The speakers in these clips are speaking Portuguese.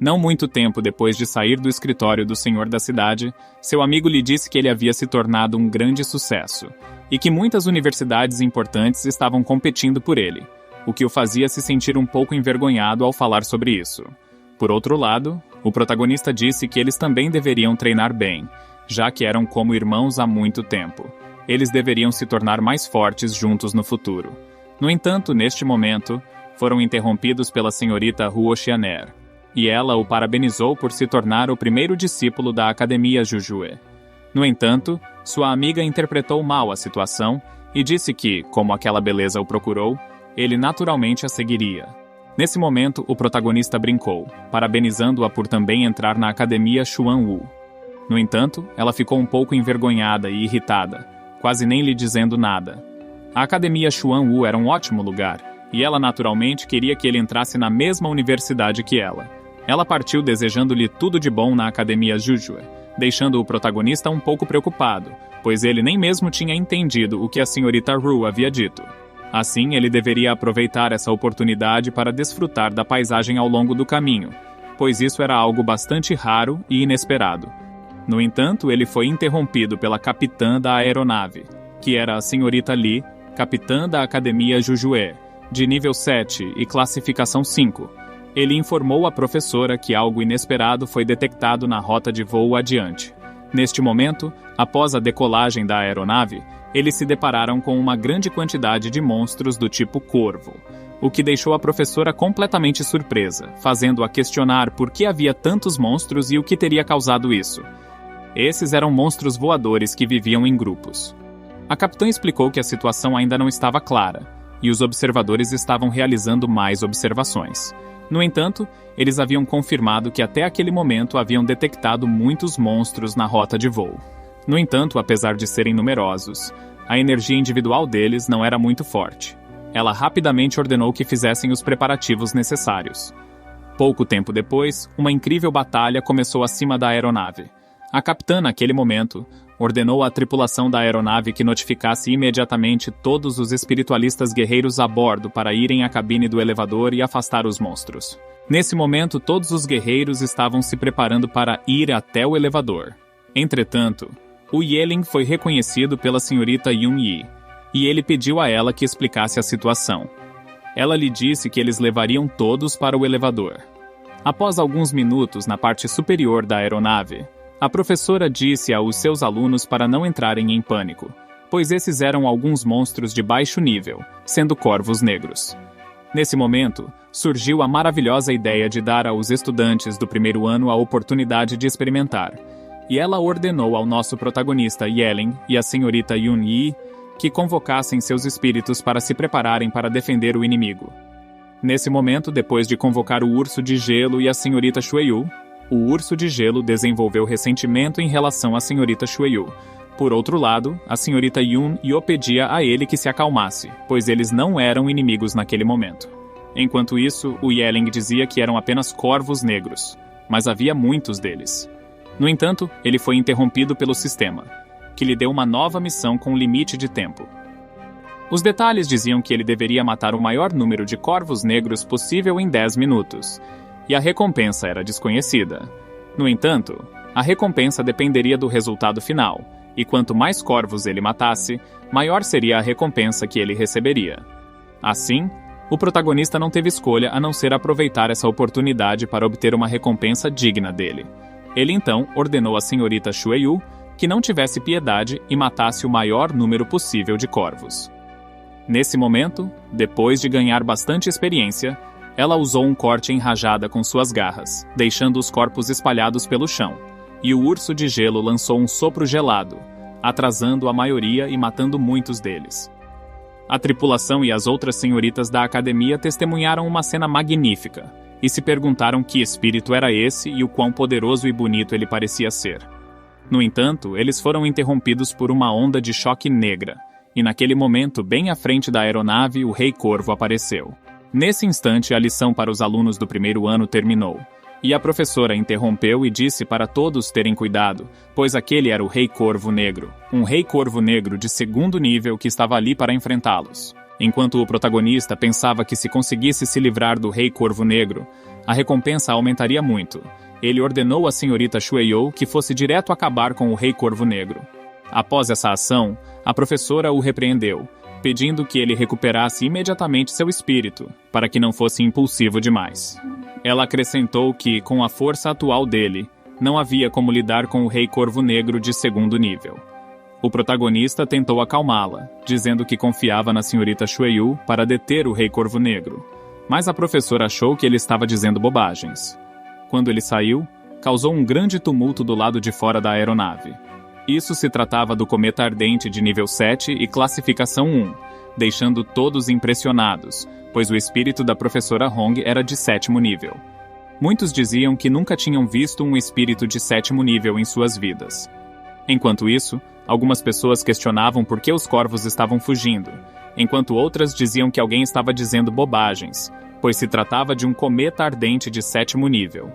Não muito tempo depois de sair do escritório do senhor da cidade, seu amigo lhe disse que ele havia se tornado um grande sucesso e que muitas universidades importantes estavam competindo por ele, o que o fazia se sentir um pouco envergonhado ao falar sobre isso. Por outro lado, o protagonista disse que eles também deveriam treinar bem, já que eram como irmãos há muito tempo. Eles deveriam se tornar mais fortes juntos no futuro. No entanto, neste momento, foram interrompidos pela senhorita Ruoxianer, e ela o parabenizou por se tornar o primeiro discípulo da Academia Jujue. No entanto, sua amiga interpretou mal a situação e disse que, como aquela beleza o procurou, ele naturalmente a seguiria. Nesse momento, o protagonista brincou, parabenizando-a por também entrar na Academia Xuanwu. No entanto, ela ficou um pouco envergonhada e irritada, quase nem lhe dizendo nada. A Academia Xuanwu era um ótimo lugar, e ela naturalmente queria que ele entrasse na mesma universidade que ela. Ela partiu desejando-lhe tudo de bom na Academia Jujue, deixando o protagonista um pouco preocupado, pois ele nem mesmo tinha entendido o que a senhorita Ru havia dito. Assim, ele deveria aproveitar essa oportunidade para desfrutar da paisagem ao longo do caminho, pois isso era algo bastante raro e inesperado. No entanto, ele foi interrompido pela capitã da aeronave, que era a senhorita Li, capitã da Academia Jujue, de nível 7 e classificação 5. Ele informou à professora que algo inesperado foi detectado na rota de voo adiante. Neste momento, após a decolagem da aeronave, eles se depararam com uma grande quantidade de monstros do tipo corvo, o que deixou a professora completamente surpresa, fazendo-a questionar por que havia tantos monstros e o que teria causado isso. Esses eram monstros voadores que viviam em grupos. A capitã explicou que a situação ainda não estava clara, e os observadores estavam realizando mais observações. No entanto, eles haviam confirmado que até aquele momento haviam detectado muitos monstros na rota de voo. No entanto, apesar de serem numerosos, a energia individual deles não era muito forte. Ela rapidamente ordenou que fizessem os preparativos necessários. Pouco tempo depois, uma incrível batalha começou acima da aeronave. A capitã, naquele momento, ordenou à tripulação da aeronave que notificasse imediatamente todos os espiritualistas guerreiros a bordo para irem à cabine do elevador e afastar os monstros. Nesse momento, todos os guerreiros estavam se preparando para ir até o elevador. Entretanto, o Yeling foi reconhecido pela senhorita Yun Yi, e ele pediu a ela que explicasse a situação. Ela lhe disse que eles levariam todos para o elevador. Após alguns minutos na parte superior da aeronave, a professora disse aos seus alunos para não entrarem em pânico, pois esses eram alguns monstros de baixo nível, sendo corvos negros. Nesse momento, surgiu a maravilhosa ideia de dar aos estudantes do primeiro ano a oportunidade de experimentar, e ela ordenou ao nosso protagonista Yeling e à senhorita Yun Yi que convocassem seus espíritos para se prepararem para defender o inimigo. Nesse momento, depois de convocar o urso de gelo e a senhorita Xueyu, o urso de gelo desenvolveu ressentimento em relação à senhorita Xueyu. Por outro lado, a senhorita Yun Yi pedia a ele que se acalmasse, pois eles não eram inimigos naquele momento. Enquanto isso, o Yeling dizia que eram apenas corvos negros, mas havia muitos deles. No entanto, ele foi interrompido pelo sistema, que lhe deu uma nova missão com limite de tempo. Os detalhes diziam que ele deveria matar o maior número de corvos negros possível em 10 minutos, e a recompensa era desconhecida. No entanto, a recompensa dependeria do resultado final, e quanto mais corvos ele matasse, maior seria a recompensa que ele receberia. Assim, o protagonista não teve escolha a não ser aproveitar essa oportunidade para obter uma recompensa digna dele. Ele então ordenou à senhorita Xueyu que não tivesse piedade e matasse o maior número possível de corvos. Nesse momento, depois de ganhar bastante experiência, ela usou um corte em rajada com suas garras, deixando os corpos espalhados pelo chão, e o urso de gelo lançou um sopro gelado, atrasando a maioria e matando muitos deles. A tripulação e as outras senhoritas da academia testemunharam uma cena magnífica, e se perguntaram que espírito era esse e o quão poderoso e bonito ele parecia ser. No entanto, eles foram interrompidos por uma onda de choque negra, e naquele momento, bem à frente da aeronave, o Rei Corvo apareceu. Nesse instante, a lição para os alunos do primeiro ano terminou, e a professora interrompeu e disse para todos terem cuidado, pois aquele era o Rei Corvo Negro, um Rei Corvo Negro de segundo nível que estava ali para enfrentá-los. Enquanto o protagonista pensava que se conseguisse se livrar do Rei Corvo Negro, a recompensa aumentaria muito. Ele ordenou à senhorita Shueyo que fosse direto acabar com o Rei Corvo Negro. Após essa ação, a professora o repreendeu, pedindo que ele recuperasse imediatamente seu espírito, para que não fosse impulsivo demais. Ela acrescentou que, com a força atual dele, não havia como lidar com o Rei Corvo Negro de segundo nível. O protagonista tentou acalmá-la, dizendo que confiava na senhorita Shueyo para deter o Rei Corvo Negro, mas a professora achou que ele estava dizendo bobagens. Quando ele saiu, causou um grande tumulto do lado de fora da aeronave. Isso se tratava do cometa ardente de nível 7 e classificação 1, deixando todos impressionados, pois o espírito da professora Hong era de 7º nível. Muitos diziam que nunca tinham visto um espírito de 7º nível em suas vidas. Enquanto isso, algumas pessoas questionavam por que os corvos estavam fugindo, enquanto outras diziam que alguém estava dizendo bobagens, pois se tratava de um cometa ardente de 7º nível.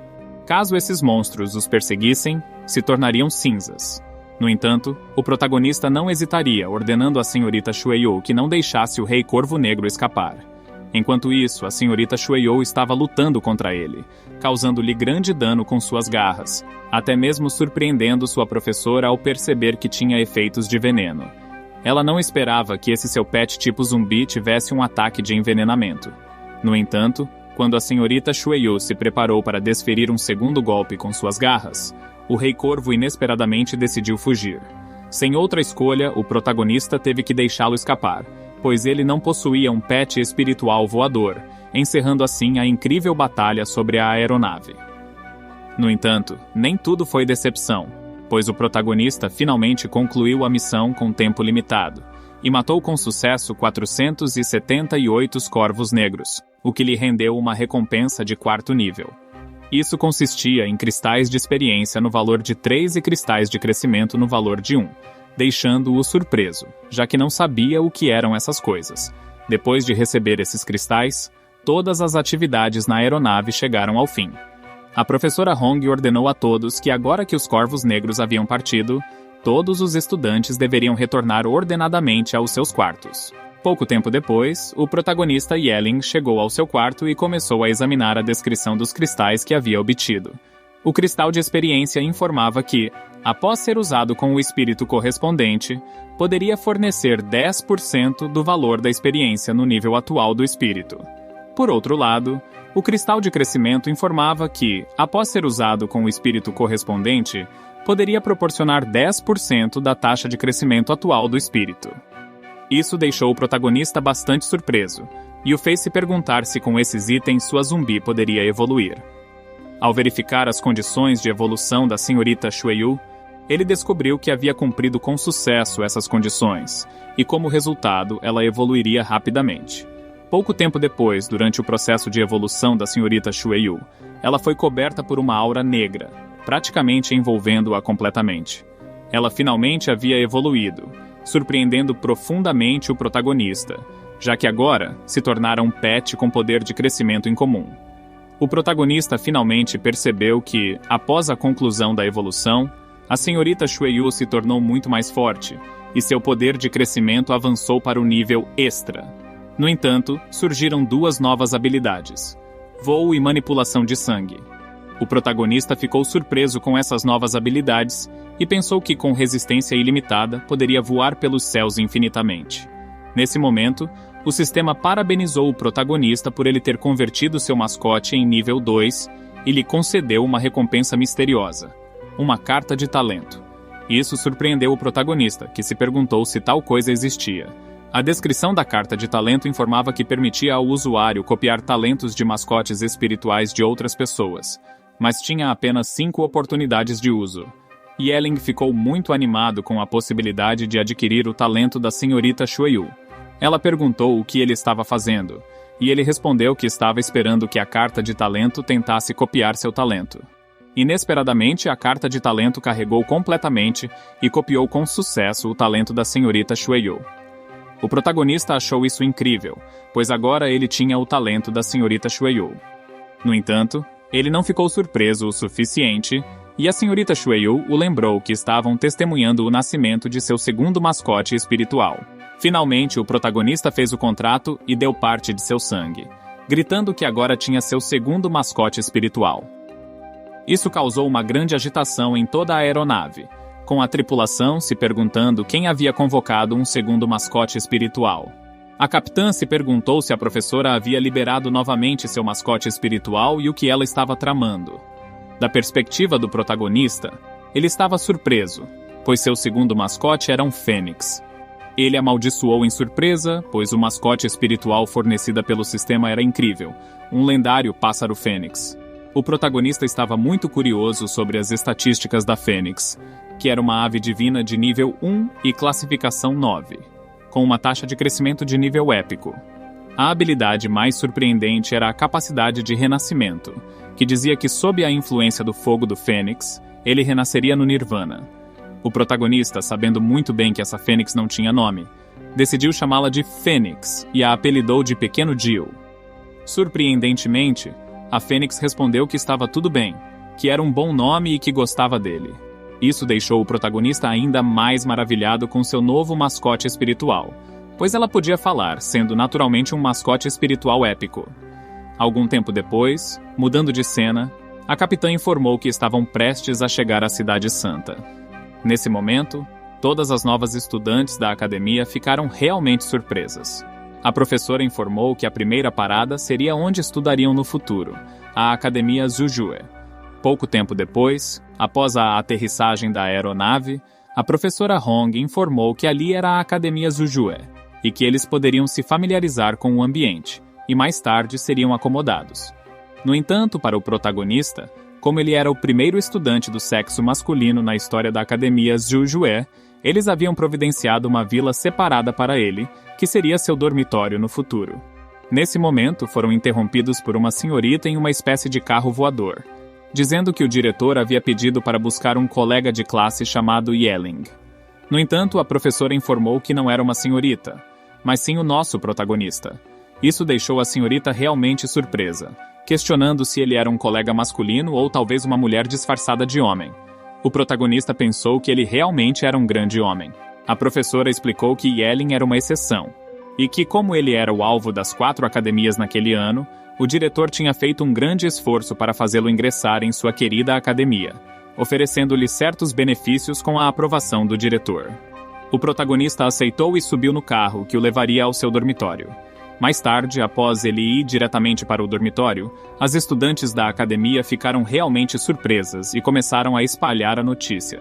Caso esses monstros os perseguissem, se tornariam cinzas. No entanto, o protagonista não hesitaria, ordenando à senhorita Shueyo que não deixasse o Rei Corvo Negro escapar. Enquanto isso, a senhorita Shueyo estava lutando contra ele, causando-lhe grande dano com suas garras, até mesmo surpreendendo sua professora ao perceber que tinha efeitos de veneno. Ela não esperava que esse seu pet tipo zumbi tivesse um ataque de envenenamento. No entanto, quando a senhorita Shueyo se preparou para desferir um segundo golpe com suas garras, o Rei Corvo inesperadamente decidiu fugir. Sem outra escolha, o protagonista teve que deixá-lo escapar, pois ele não possuía um pet espiritual voador, encerrando assim a incrível batalha sobre a aeronave. No entanto, nem tudo foi decepção, pois o protagonista finalmente concluiu a missão com tempo limitado, e matou com sucesso 478 corvos negros, o que lhe rendeu uma recompensa de 4º nível. Isso consistia em cristais de experiência no valor de 3 e cristais de crescimento no valor de 1, deixando-o surpreso, já que não sabia o que eram essas coisas. Depois de receber esses cristais, todas as atividades na aeronave chegaram ao fim. A professora Hong ordenou a todos que agora que os corvos negros haviam partido, todos os estudantes deveriam retornar ordenadamente aos seus quartos. Pouco tempo depois, o protagonista Yelling chegou ao seu quarto e começou a examinar a descrição dos cristais que havia obtido. O cristal de experiência informava que, após ser usado com o espírito correspondente, poderia fornecer 10% do valor da experiência no nível atual do espírito. Por outro lado, o cristal de crescimento informava que, após ser usado com o espírito correspondente, poderia proporcionar 10% da taxa de crescimento atual do espírito. Isso deixou o protagonista bastante surpreso, e o fez se perguntar se com esses itens sua zumbi poderia evoluir. Ao verificar as condições de evolução da senhorita Shueyo, ele descobriu que havia cumprido com sucesso essas condições, e como resultado, ela evoluiria rapidamente. Pouco tempo depois, durante o processo de evolução da senhorita Shueyo, ela foi coberta por uma aura negra, praticamente envolvendo-a completamente. Ela finalmente havia evoluído, surpreendendo profundamente o protagonista, já que agora se tornara um pet com poder de crescimento em comum. O protagonista finalmente percebeu que, após a conclusão da evolução, a senhorita Shueyo se tornou muito mais forte, e seu poder de crescimento avançou para o nível extra. No entanto, surgiram 2 novas habilidades: voo e manipulação de sangue. O protagonista ficou surpreso com essas novas habilidades e pensou que, com resistência ilimitada, poderia voar pelos céus infinitamente. Nesse momento, o sistema parabenizou o protagonista por ele ter convertido seu mascote em nível 2 e lhe concedeu uma recompensa misteriosa, uma carta de talento. Isso surpreendeu o protagonista, que se perguntou se tal coisa existia. A descrição da carta de talento informava que permitia ao usuário copiar talentos de mascotes espirituais de outras pessoas, mas tinha apenas 5 oportunidades de uso. Yelling ficou muito animado com a possibilidade de adquirir o talento da senhorita Shueyo. Ela perguntou o que ele estava fazendo, e ele respondeu que estava esperando que a carta de talento tentasse copiar seu talento. Inesperadamente, a carta de talento carregou completamente e copiou com sucesso o talento da senhorita Shueyo. O protagonista achou isso incrível, pois agora ele tinha o talento da senhorita Shueyo. No entanto, ele não ficou surpreso o suficiente, e a senhorita Shueyo o lembrou que estavam testemunhando o nascimento de seu segundo mascote espiritual. Finalmente, o protagonista fez o contrato e deu parte de seu sangue, gritando que agora tinha seu segundo mascote espiritual. Isso causou uma grande agitação em toda a aeronave, com a tripulação se perguntando quem havia convocado um segundo mascote espiritual. A capitã se perguntou se a professora havia liberado novamente seu mascote espiritual e o que ela estava tramando. Da perspectiva do protagonista, ele estava surpreso, pois seu segundo mascote era um fênix. Ele amaldiçoou em surpresa, pois o mascote espiritual fornecida pelo sistema era incrível, um lendário pássaro fênix. O protagonista estava muito curioso sobre as estatísticas da fênix, que era uma ave divina de nível 1 e classificação 9, com uma taxa de crescimento de nível épico. A habilidade mais surpreendente era a capacidade de renascimento, que dizia que sob a influência do fogo do fênix, ele renasceria no Nirvana. O protagonista, sabendo muito bem que essa fênix não tinha nome, decidiu chamá-la de Fênix e a apelidou de Pequeno Jill. Surpreendentemente, a Fênix respondeu que estava tudo bem, que era um bom nome e que gostava dele. Isso deixou o protagonista ainda mais maravilhado com seu novo mascote espiritual, pois ela podia falar, sendo naturalmente um mascote espiritual épico. Algum tempo depois, mudando de cena, a capitã informou que estavam prestes a chegar à Cidade Santa. Nesse momento, todas as novas estudantes da academia ficaram realmente surpresas. A professora informou que a primeira parada seria onde estudariam no futuro, a Academia Zhuzhue. Pouco tempo depois, após a aterrissagem da aeronave, a professora Hong informou que ali era a Academia Zhuzhue e que eles poderiam se familiarizar com o ambiente e mais tarde seriam acomodados. No entanto, para o protagonista, como ele era o primeiro estudante do sexo masculino na história da Academia Zhuzhue, eles haviam providenciado uma vila separada para ele, que seria seu dormitório no futuro. Nesse momento, foram interrompidos por uma senhorita em uma espécie de carro voador, dizendo que o diretor havia pedido para buscar um colega de classe chamado Yelling. No entanto, a professora informou que não era uma senhorita, mas sim o nosso protagonista. Isso deixou a senhorita realmente surpresa, questionando se ele era um colega masculino ou talvez uma mulher disfarçada de homem. O protagonista pensou que ele realmente era um grande homem. A professora explicou que Yelling era uma exceção, e que como ele era o alvo das 4 academias naquele ano, o diretor tinha feito um grande esforço para fazê-lo ingressar em sua querida academia, oferecendo-lhe certos benefícios com a aprovação do diretor. O protagonista aceitou e subiu no carro que o levaria ao seu dormitório. Mais tarde, após ele ir diretamente para o dormitório, as estudantes da academia ficaram realmente surpresas e começaram a espalhar a notícia.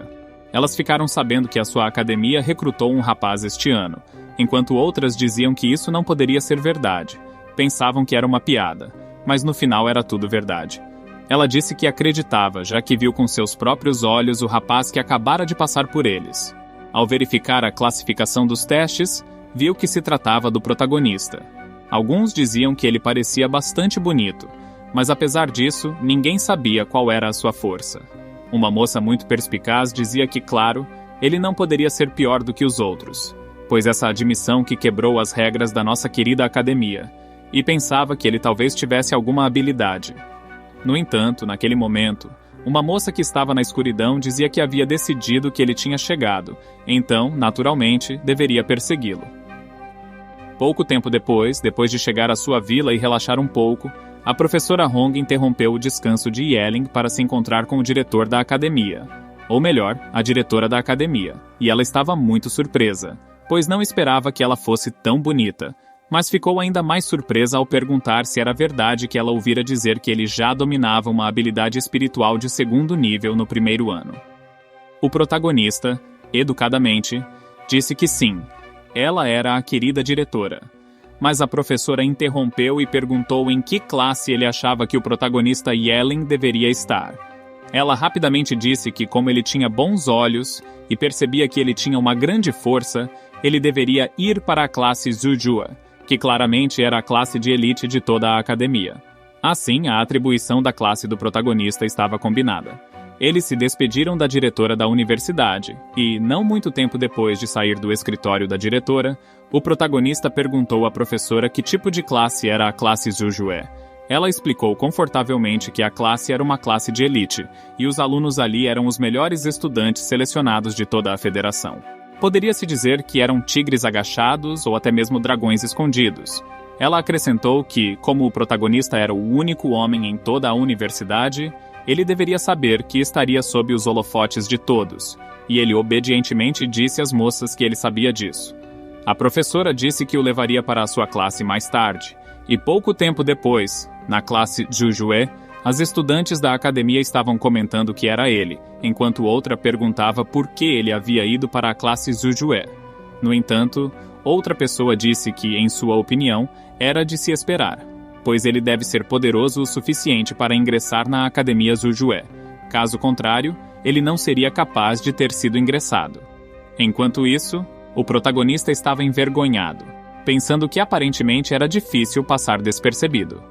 Elas ficaram sabendo que a sua academia recrutou um rapaz este ano, enquanto outras diziam que isso não poderia ser verdade. Pensavam que era uma piada, mas no final era tudo verdade. Ela disse que acreditava, já que viu com seus próprios olhos o rapaz que acabara de passar por eles. Ao verificar a classificação dos testes, viu que se tratava do protagonista. Alguns diziam que ele parecia bastante bonito, mas apesar disso, ninguém sabia qual era a sua força. Uma moça muito perspicaz dizia que, claro, ele não poderia ser pior do que os outros, pois essa admissão que quebrou as regras da nossa querida academia, e pensava que ele talvez tivesse alguma habilidade. No entanto, naquele momento, uma moça que estava na escuridão dizia que havia decidido que ele tinha chegado, então, naturalmente, deveria persegui-lo. Pouco tempo depois de chegar à sua vila e relaxar um pouco, a professora Hong interrompeu o descanso de Yelling para se encontrar com o diretor da academia. Ou melhor, a diretora da academia. E ela estava muito surpresa, pois não esperava que ela fosse tão bonita, mas ficou ainda mais surpresa ao perguntar se era verdade que ela ouvira dizer que ele já dominava uma habilidade espiritual de 2º nível no primeiro ano. O protagonista, educadamente, disse que sim, ela era a querida diretora. Mas a professora interrompeu e perguntou em que classe ele achava que o protagonista Yelling deveria estar. Ela rapidamente disse que, como ele tinha bons olhos e percebia que ele tinha uma grande força, ele deveria ir para a classe Zhuzhue, que claramente era a classe de elite de toda a academia. Assim, a atribuição da classe do protagonista estava combinada. Eles se despediram da diretora da universidade e, não muito tempo depois de sair do escritório da diretora, o protagonista perguntou à professora que tipo de classe era a classe Zhuzhue. Ela explicou confortavelmente que a classe era uma classe de elite e os alunos ali eram os melhores estudantes selecionados de toda a federação. Poderia-se dizer que eram tigres agachados ou até mesmo dragões escondidos. Ela acrescentou que, como o protagonista era o único homem em toda a universidade, ele deveria saber que estaria sob os holofotes de todos, e ele obedientemente disse às moças que ele sabia disso. A professora disse que o levaria para a sua classe mais tarde, e pouco tempo depois, na classe Jujue, as estudantes da academia estavam comentando que era ele, enquanto outra perguntava por que ele havia ido para a classe Jujue. No entanto, outra pessoa disse que, em sua opinião, era de se esperar, pois ele deve ser poderoso o suficiente para ingressar na academia Jujue. Caso contrário, ele não seria capaz de ter sido ingressado. Enquanto isso, o protagonista estava envergonhado, pensando que aparentemente era difícil passar despercebido.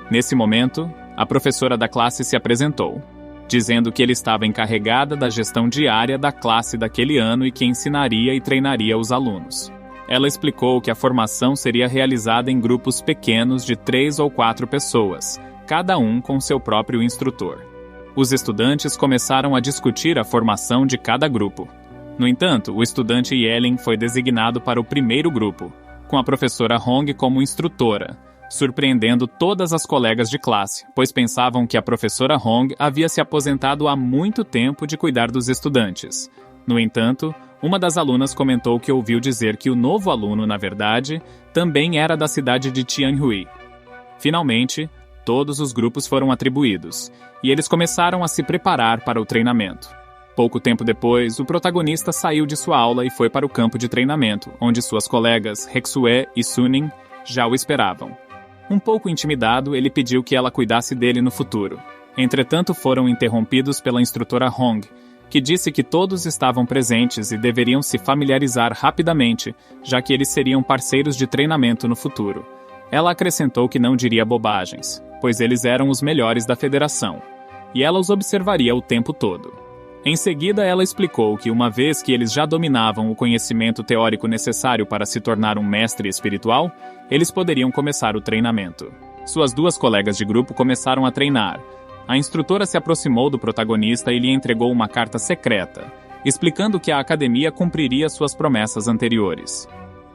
Nesse momento, a professora da classe se apresentou, dizendo que ele estava encarregada da gestão diária da classe daquele ano e que ensinaria e treinaria os alunos. Ela explicou que a formação seria realizada em grupos pequenos de 3 ou 4 pessoas, cada um com seu próprio instrutor. Os estudantes começaram a discutir a formação de cada grupo. No entanto, o estudante Yelin foi designado para o primeiro grupo, com a professora Hong como instrutora, surpreendendo todas as colegas de classe, pois pensavam que a professora Hong havia se aposentado há muito tempo de cuidar dos estudantes. No entanto, uma das alunas comentou que ouviu dizer que o novo aluno, na verdade, também era da cidade de Tianhui. Finalmente, todos os grupos foram atribuídos, e eles começaram a se preparar para o treinamento. Pouco tempo depois, o protagonista saiu de sua aula e foi para o campo de treinamento, onde suas colegas Hexue e Suning já o esperavam. Um pouco intimidado, ele pediu que ela cuidasse dele no futuro. Entretanto, foram interrompidos pela instrutora Hong, que disse que todos estavam presentes e deveriam se familiarizar rapidamente, já que eles seriam parceiros de treinamento no futuro. Ela acrescentou que não diria bobagens, pois eles eram os melhores da federação, e ela os observaria o tempo todo. Em seguida, ela explicou que uma vez que eles já dominavam o conhecimento teórico necessário para se tornar um mestre espiritual, eles poderiam começar o treinamento. Suas 2 colegas de grupo começaram a treinar. A instrutora se aproximou do protagonista e lhe entregou uma carta secreta, explicando que a academia cumpriria suas promessas anteriores.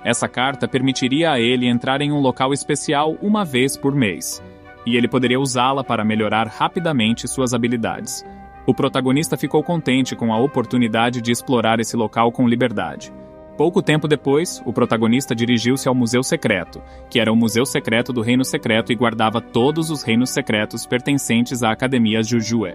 Essa carta permitiria a ele entrar em um local especial uma vez por mês, e ele poderia usá-la para melhorar rapidamente suas habilidades. O protagonista ficou contente com a oportunidade de explorar esse local com liberdade. Pouco tempo depois, o protagonista dirigiu-se ao Museu Secreto, que era o museu secreto do Reino Secreto e guardava todos os reinos secretos pertencentes à Academia Jujue.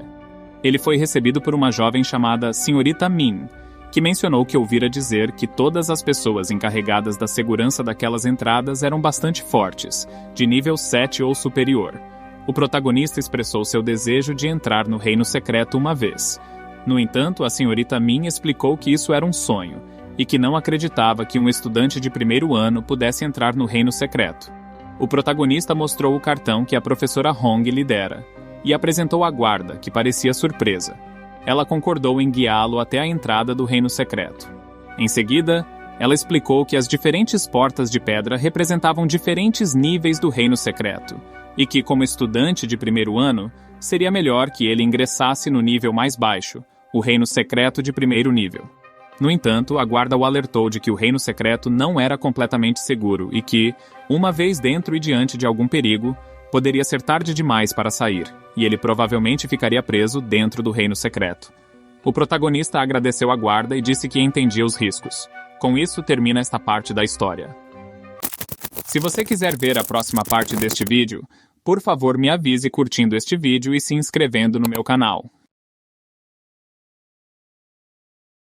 Ele foi recebido por uma jovem chamada Senhorita Min, que mencionou que ouvira dizer que todas as pessoas encarregadas da segurança daquelas entradas eram bastante fortes, de nível 7 ou superior. O protagonista expressou seu desejo de entrar no Reino Secreto uma vez. No entanto, a Senhorita Min explicou que isso era um sonho, e que não acreditava que um estudante de primeiro ano pudesse entrar no Reino Secreto. O protagonista mostrou o cartão que a professora Hong lhe dera, e apresentou a guarda, que parecia surpresa. Ela concordou em guiá-lo até a entrada do Reino Secreto. Em seguida, ela explicou que as diferentes portas de pedra representavam diferentes níveis do Reino Secreto, e que, como estudante de primeiro ano, seria melhor que ele ingressasse no nível mais baixo, o Reino Secreto de primeiro nível. No entanto, a guarda o alertou de que o Reino Secreto não era completamente seguro e que, uma vez dentro e diante de algum perigo, poderia ser tarde demais para sair, e ele provavelmente ficaria preso dentro do Reino Secreto. O protagonista agradeceu à guarda e disse que entendia os riscos. Com isso, termina esta parte da história. Se você quiser ver a próxima parte deste vídeo, por favor me avise curtindo este vídeo e se inscrevendo no meu canal.